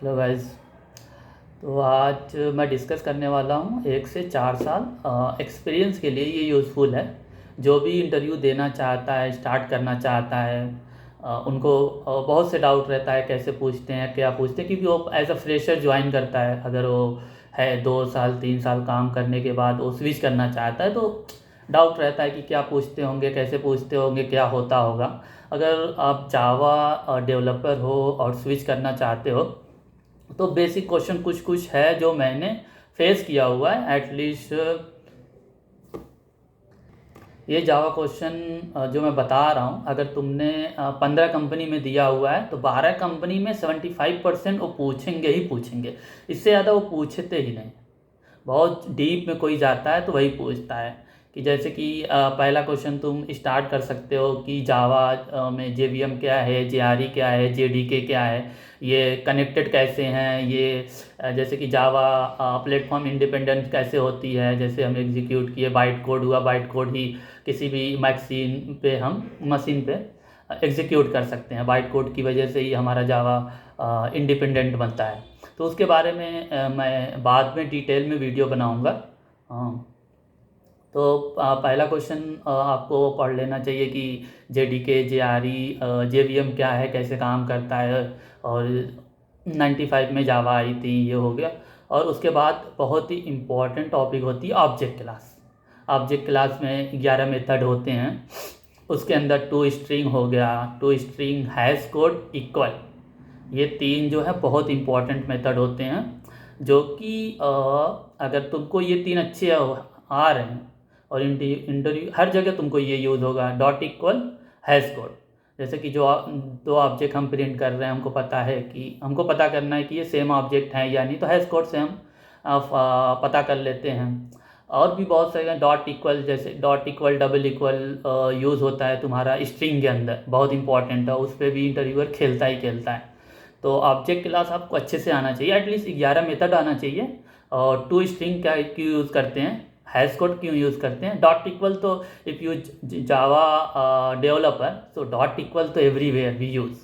Hello guys. तो आज मैं डिस्कस करने वाला हूँ 1 से 4 साल एक्सपीरियंस के लिए ये यूज़फुल है। जो भी इंटरव्यू देना चाहता है, स्टार्ट करना चाहता है, उनको बहुत से डाउट रहता है, कैसे पूछते हैं, क्या पूछते हैं, क्योंकि वो एज अ फ्रेशर ज्वाइन करता है। अगर वो है 2 साल 3 साल काम करने के बाद वो स्विच करना चाहता है तो डाउट रहता है कि क्या पूछते होंगे, कैसे पूछते होंगे, क्या होता होगा। अगर आप जावा डेवलपर हो और स्विच करना चाहते हो तो बेसिक क्वेश्चन कुछ कुछ है जो मैंने फेस किया हुआ है। एटलीस्ट ये जावा क्वेश्चन जो मैं बता रहा हूँ, अगर तुमने 15 कंपनी में दिया हुआ है तो 12 कंपनी में 75% वो पूछेंगे ही पूछेंगे। इससे ज़्यादा वो पूछते ही नहीं। बहुत डीप में कोई जाता है तो वही पूछता है कि जैसे कि पहला क्वेश्चन तुम स्टार्ट कर सकते हो कि जावा में जेवीएम क्या है, जेआरई क्या है, जेडीके क्या है, ये कनेक्टेड कैसे हैं, ये जैसे कि जावा प्लेटफॉर्म इंडिपेंडेंट कैसे होती है। जैसे हम एग्जीक्यूट किए, बाइट कोड हुआ, बाइट कोड ही किसी भी मशीन पे एग्जीक्यूट कर सकते हैं। बाइट कोड की वजह से ही हमारा जावा इंडिपेंडेंट बनता है। तो उसके बारे में मैं बाद में डिटेल में वीडियो बनाऊंगा। हाँ। तो पहला क्वेश्चन आपको पढ़ लेना चाहिए कि जेडीके, जेआरई, जेवीएम क्या है, कैसे काम करता है। और 95 में जावा आई थी, ये हो गया। और उसके बाद बहुत ही इम्पोर्टेंट टॉपिक होती है ऑब्जेक्ट क्लास। ऑब्जेक्ट क्लास में 11 मेथड होते हैं। उसके अंदर टू स्ट्रिंग हो गया, to string, hash code, equal, ये तीन जो है बहुत इंपॉर्टेंट मेथड होते हैं। जो कि अगर तुमको ये तीन अच्छे आ रहे हैं और इंटरव्यू हर जगह तुमको ये यूज़ होगा। Dot equal, hash code. जैसे कि जो दो ऑब्जेक्ट हम प्रिंट कर रहे हैं, हमको पता है कि हमको पता करना है कि ये सेम ऑब्जेक्ट है या नहीं, तो हैश कोड से हम पता कर लेते हैं। और भी बहुत सारे डॉट इक्वल, जैसे dot equal, double equal use होता है तुम्हारा स्ट्रिंग के अंदर, बहुत इंपॉर्टेंट है। उस पर भी इंटरव्यूअर खेलता ही खेलता है। तो ऑब्जेक्ट क्लास आपको अच्छे से आना चाहिए, एटलीस्ट 11 मेथड आना चाहिए। और टू स्ट्रिंग क्या क्यों यूज़ करते हैं, हैश कोड क्यों यूज़ करते हैं, डॉट इक्वल तो इफ़ यू जावा डेवलपर, तो डॉट इक्वल तो एवरीवेयर वी यूज़।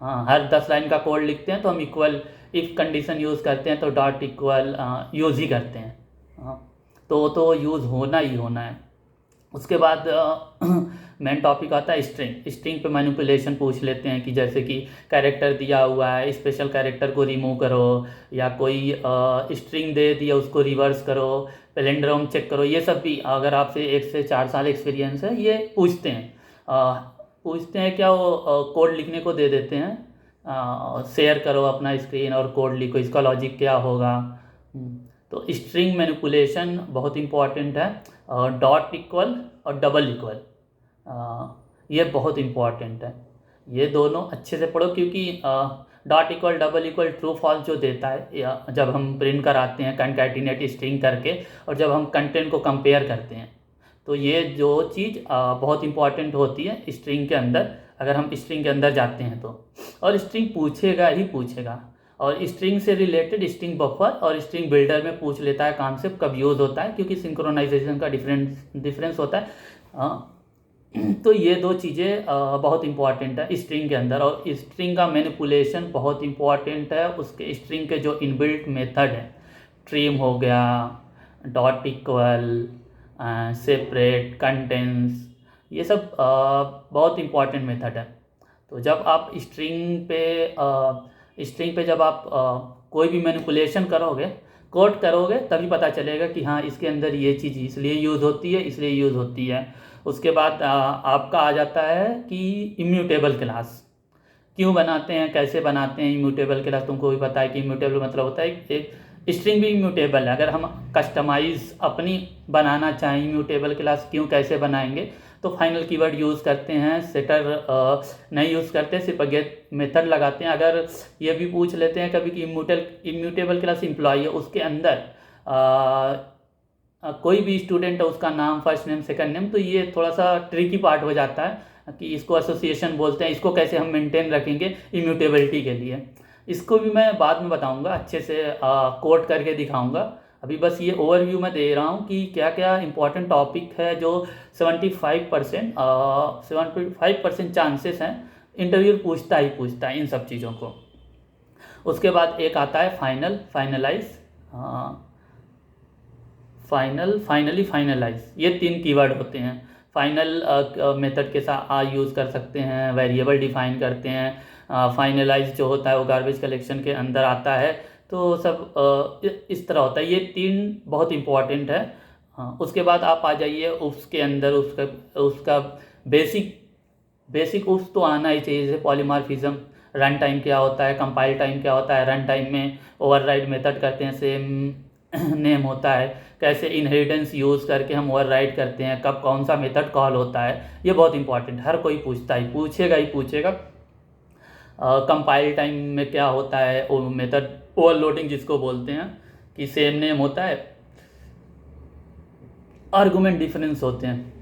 हाँ, हर 10 लाइन का कोड लिखते हैं तो हम इक्वल इफ़ कंडीशन यूज़ करते हैं तो डॉट इक्वल यूज़ ही करते हैं। हाँ, तो यूज़ होना ही होना है। उसके बाद मेन टॉपिक आता है स्ट्रिंग। स्ट्रिंग पे मैनिपुलेशन पूछ लेते हैं कि जैसे कि कैरेक्टर दिया हुआ है, स्पेशल कैरेक्टर को रिमूव करो, या कोई स्ट्रिंग दे दिया उसको रिवर्स करो, पैलिंड्रोम चेक करो। ये सब भी अगर आपसे 1 से 4 साल एक्सपीरियंस है ये पूछते हैं। पूछते हैं क्या, वो कोड लिखने को दे देते हैं, शेयर करो अपना स्क्रीन और कोड लिखो, इसका लॉजिक क्या होगा। तो स्ट्रिंग मैनिपुलेशन बहुत इंपॉर्टेंट है। डॉट इक्वल और डबल इक्वल, ये बहुत इंपॉर्टेंट है। ये दोनों अच्छे से पढ़ो, क्योंकि dot equal double equal true false जो देता है, या जब हम प्रिंट कराते हैं कंकैटिनेट स्ट्रिंग करके, और जब हम कंटेंट को कंपेयर करते हैं, तो ये जो चीज़ बहुत इंपॉर्टेंट होती है स्ट्रिंग के अंदर। अगर हम स्ट्रिंग के अंदर जाते हैं तो, और स्ट्रिंग पूछेगा ही पूछेगा। और स्ट्रिंग से रिलेटेड स्ट्रिंग बफर और स्ट्रिंग बिल्डर में पूछ लेता है कॉन्सेप्ट कब यूज़ होता है, क्योंकि सिंक्रोनाइजेशन का डिफरेंस होता है। तो ये दो चीज़ें बहुत इंपॉर्टेंट है स्ट्रिंग के अंदर। और स्ट्रिंग का मैनिपुलेशन बहुत इंपॉर्टेंट है। उसके स्ट्रिंग के जो इनबिल्ट मेथड है, ट्रिम हो गया, डॉट इक्वल, सेपरेट, कंटेंट्स, ये सब बहुत इंपॉर्टेंट मेथड है। तो जब आप स्ट्रिंग पे जब आप कोई भी मैनिपुलेशन करोगे, कोड करोगे, तभी पता चलेगा कि हाँ इसके अंदर ये चीज़ इसलिए यूज़ होती है, इसलिए यूज़ होती है। उसके बाद आपका आ जाता है कि इम्यूटेबल क्लास क्यों बनाते हैं, कैसे बनाते हैं। इम्यूटेबल क्लास तुमको भी पता है कि इम्यूटेबल मतलब होता है एक स्ट्रिंग भी इम्यूटेबल है। अगर हम कस्टमाइज अपनी बनाना चाहें, इम्यूटेबल क्लास क्यों कैसे बनाएंगे, तो फाइनल कीवर्ड यूज़ करते हैं, सेटर नहीं यूज़ करते, सिर्फ गेट मेथड लगाते हैं। अगर ये भी पूछ लेते हैं कभी कि इम्यूटेबल क्लास एम्प्लॉय है, उसके अंदर कोई भी स्टूडेंट है, उसका नाम, फर्स्ट नेम, सेकंड नेम, तो ये थोड़ा सा ट्रिकी पार्ट हो जाता है कि इसको एसोसिएशन बोलते हैं। इसको कैसे हम मेंटेन रखेंगे इम्यूटेबिलिटी के लिए, इसको भी मैं बाद में बताऊंगा, अच्छे से कोड करके दिखाऊंगा। अभी बस ये ओवरव्यू मैं दे रहा हूँ कि क्या क्या इंपॉर्टेंट टॉपिक है जो 75% चांसेस हैं इंटरव्यू पूछता ही पूछता है इन सब चीज़ों को। उसके बाद एक आता है final, finalize, final, finally, finalize. ये 3 कीवर्ड होते हैं। फाइनल मेथड के साथ यूज़ कर सकते हैं, वेरिएबल डिफाइन करते हैं। फाइनलाइज जो होता है वो गार्बेज कलेक्शन के अंदर आता है। तो सब इस तरह होता है। ये 3 बहुत इम्पॉर्टेंट है। उसके बाद आप आ जाइए उसके अंदर, उसका बेसिक उस तो आना ही चाहिए, जैसे पॉलीमॉर्फिज्म, रन टाइम क्या होता है, कंपाइल टाइम क्या होता है, रन टाइम में ओवरराइड मेथड करते हैं, सेम नेम होता है, कैसे इनहेरिटेंस यूज़ करके हम ओवरराइड करते हैं, कब कौन सा मेथड कॉल होता है। ये बहुत इंपॉर्टेंट, हर कोई पूछेगा ही पूछेगा। कंपाइल टाइम में क्या होता है, वो मेथड ओवरलोडिंग जिसको बोलते हैं, कि सेम नेम होता है, आर्गूमेंट डिफरेंस होते हैं,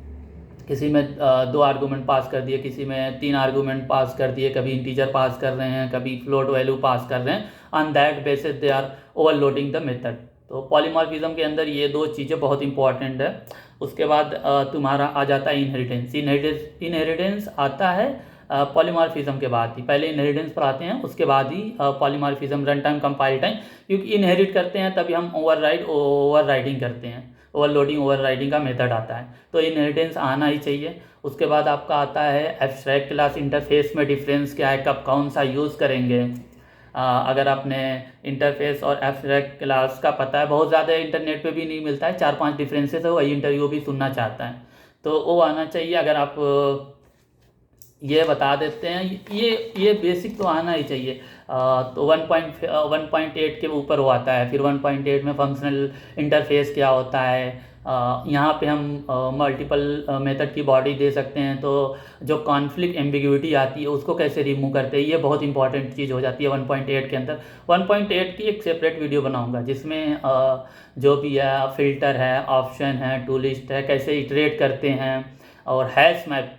किसी में 2 आर्गूमेंट पास कर दिए, किसी में 3 आर्गूमेंट पास कर दिए, कभी इंटीजर पास कर रहे हैं, कभी फ्लोट वैल्यू पास कर रहे हैं। On that basis they are overloading the method. तो पॉलीमॉर्फिज्म के अंदर ये 2 चीज़ें बहुत इंपॉर्टेंट है। उसके बाद तुम्हारा आ जाता है इनहेरिटेंस। इनहेरिटेंस आता है पॉलीमॉर्फिज्म के बाद ही। पहले इनहेरिटेंस पर आते हैं, उसके बाद ही polymorphism, run time, compile time. क्योंकि इनहेरिट करते हैं तभी हम ओवरराइडिंग करते हैं, ओवरलोडिंग ओवरराइडिंग का मेथड आता है। तो इनहेरिटेंस आना ही चाहिए। उसके बाद आपका आता है एब्स्ट्रैक्ट क्लास इंटरफेस में डिफरेंस क्या है, कब कौन सा यूज़ करेंगे। अगर आपने इंटरफेस और एब्स्ट्रैक्ट क्लास का पता है, बहुत ज़्यादा इंटरनेट पे भी नहीं मिलता है, 4-5 डिफरेंसेस है, वही इंटरव्यू भी सुनना चाहता है तो वो आना चाहिए। अगर आप ये बता देते हैं, ये बेसिक तो आना ही चाहिए। तो 1.8 के ऊपर वो आता है। फिर 1.8 में फंक्शनल इंटरफेस क्या होता है, यहाँ पे हम मल्टीपल मेथड की बॉडी दे सकते हैं, तो जो कॉन्फ्लिक्ट एम्बिग्यूटी आती है उसको कैसे रिमूव करते हैं, ये बहुत इंपॉर्टेंट चीज़ हो जाती है 1.8 के अंदर। 1.8 की एक सेपरेट वीडियो बनाऊंगा जिसमें जो भी है, फिल्टर है, ऑप्शन है, टू लिस्ट है, कैसे इटरेट करते हैं, और हैश मैप,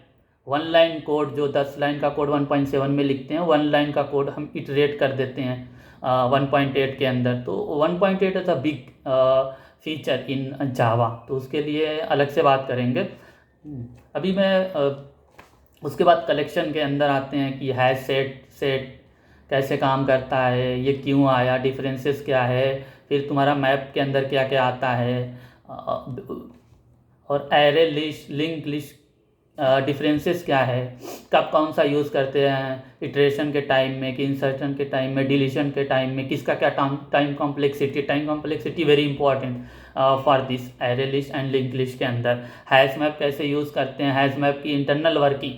1 लाइन कोड, जो 10 लाइन का कोड 1.7 में लिखते हैं, 1 लाइन का कोड हम इटरेट कर देते हैं 1.8 के अंदर। तो 1.8 is a big feature in Java, तो उसके लिए अलग से बात करेंगे। अभी मैं उसके बाद कलेक्शन के अंदर आते हैं कि हैश सेट कैसे काम करता है, ये क्यों आया, डिफरेंसेस क्या है, फिर तुम्हारा मैप के अंदर क्या क्या आता है, और array list, link list differences क्या है, कब कौन सा यूज़ करते हैं, इटरेशन के टाइम में कि इंसर्शन के टाइम में, डिलीशन के टाइम में, किसका क्या time complexity very important for this array list and link list के अंदर। हैश मैप कैसे यूज़ करते हैं, हैश मैप की इंटरनल वर्किंग,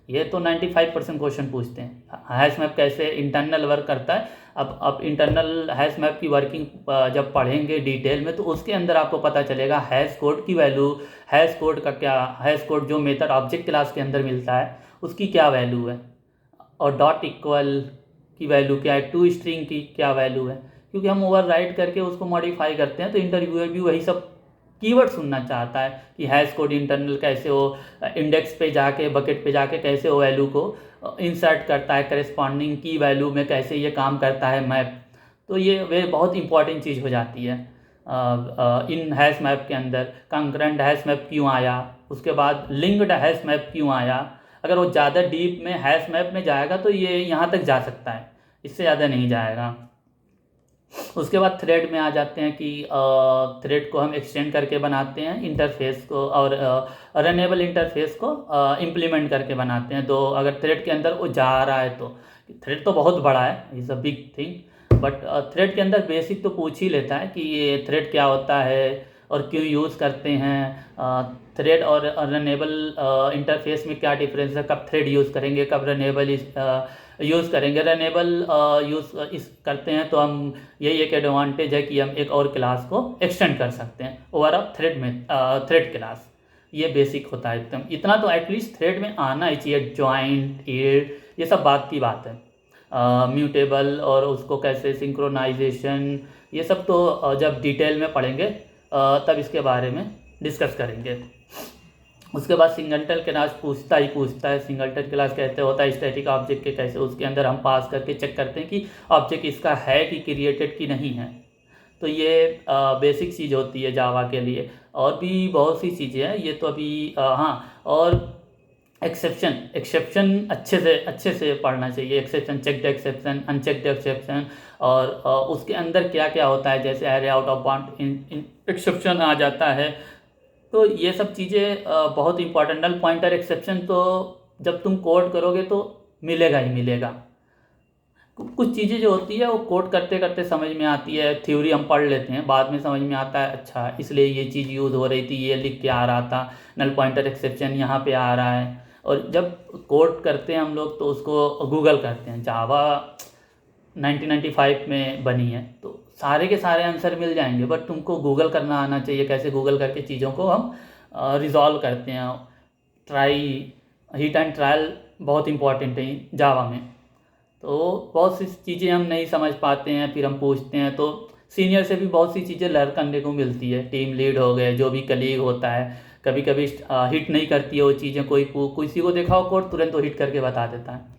ये तो 95% क्वेश्चन पूछते हैं, हैश मैप कैसे इंटरनल वर्क करता है। अब इंटरनल हैश मैप की वर्किंग जब पढ़ेंगे डिटेल में, तो उसके अंदर आपको पता चलेगा हैश कोड की वैल्यू, हैश कोड का क्या, हैश कोड जो मेथड ऑब्जेक्ट क्लास के अंदर मिलता है उसकी क्या वैल्यू है, और डॉट इक्वल की वैल्यू क्या है, टू स्ट्रिंग की क्या वैल्यू है। क्योंकि हम ओवरराइड करके उसको मॉडिफाई करते हैं, तो इंटरव्यूअर भी वही सब कीवर्ड सुनना चाहता है कि हैश कोड इंटरनल कैसे हो, इंडेक्स पे जाके, बकेट पे जाके कैसे वो वैल्यू को इंसर्ट करता है, करेस्पॉन्डिंग की वैल्यू में कैसे ये काम करता है मैप। तो ये वे बहुत इंपॉर्टेंट चीज़ हो जाती है इन हैश मैप के अंदर। कंकरेंट हैश मैप क्यों आया, उसके बाद लिंक्ड हैश मैप क्यों आया। अगर वो ज़्यादा डीप में हैश मैप में जाएगा तो ये यहाँ तक जा सकता है, इससे ज़्यादा नहीं जाएगा। उसके बाद थ्रेड में आ जाते हैं कि थ्रेड को हम एक्सटेंड करके बनाते हैं इंटरफेस को, और रनेबल इंटरफेस को इम्प्लीमेंट करके बनाते हैं। तो अगर थ्रेड के अंदर वो जा रहा है तो थ्रेड तो बहुत बड़ा है, is a big thing, but thread के अंदर बेसिक तो पूछ ही लेता है कि ये थ्रेड क्या होता है और क्यों यूज़ करते हैं, थ्रेड और रनेबल इंटरफेस में क्या डिफरेंस है, कब थ्रेड यूज़ करेंगे, कब रनेबल यूज़ करेंगे। रनेबल यूज़ इस करते हैं तो हम, यही एक एडवांटेज है कि हम एक और क्लास को एक्सटेंड कर सकते हैं ओवर अ थ्रेड में, थ्रेड क्लास। ये बेसिक होता है एकदम, इतना तो एटलीस्ट थ्रेड में आना ही चाहिए। जॉइंट, एड, ये सब बात की बात है। म्यूटेबल और उसको कैसे सिंक्रोनाइजेशन, ये सब तो जब डिटेल में पढ़ेंगे तब इसके बारे में डिस्कस करेंगे। उसके बाद सिंगलटन क्लास पूछता है। सिंगलटन क्लास कहते होता है स्टैटिक ऑब्जेक्ट के कैसे, उसके अंदर हम पास करके चेक करते हैं कि ऑब्जेक्ट इसका है कि क्रिएटेड की नहीं है। तो ये बेसिक चीज़ होती है जावा के लिए। और भी बहुत सी चीज़ें हैं, ये तो अभी हाँ, और एक्सेप्शन एक्सेप्शन अच्छे से पढ़ना चाहिए। Exception, checked exception, unchecked exception, और उसके अंदर क्या क्या होता है, जैसे array out of bound exception आ जाता है। तो ये सब चीज़ें बहुत इंपॉर्टेंट। नल पॉइंटर एक्सेप्शन तो जब तुम कोड करोगे तो मिलेगा ही मिलेगा। कुछ चीज़ें जो होती है वो कोड करते करते समझ में आती है, थ्योरी हम पढ़ लेते हैं, बाद में समझ में आता है अच्छा इसलिए ये चीज़ यूज़ हो रही थी, ये लिख के आ रहा था, नल पॉइंटर एक्सेप्शन यहाँ पे आ रहा है। और जब कोड करते हैं हम लोग तो उसको गूगल करते हैं। जावा 1995 में बनी है तो सारे के सारे आंसर मिल जाएंगे, बट तुमको गूगल करना आना चाहिए, कैसे गूगल करके चीज़ों को हम रिजॉल्व करते हैं। ट्राई, हिट एंड ट्रायल बहुत इंपॉर्टेंट है जावा में। तो बहुत सी चीज़ें हम नहीं समझ पाते हैं, फिर हम पूछते हैं तो सीनियर से भी बहुत सी चीज़ें लर्न करने को मिलती है। टीम लीड हो गए, जो भी कलीग होता है, कभी कभी हिट नहीं करती है वो चीज़ें, किसी को देखा हो कोड तुरंत वो हिट करके बता देता है।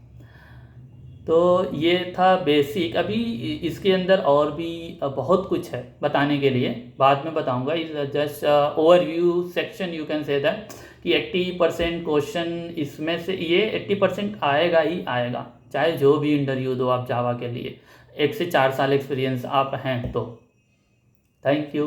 तो ये था बेसिक। अभी इसके अंदर और भी बहुत कुछ है बताने के लिए, बाद में बताऊंगा। इस just overview section you can say that कि 80% क्वेश्चन इसमें से, ये 80% आएगा ही आएगा, चाहे जो भी इंटरव्यू दो आप जावा के लिए। 1 से 4 साल एक्सपीरियंस आप हैं तो। Thank you.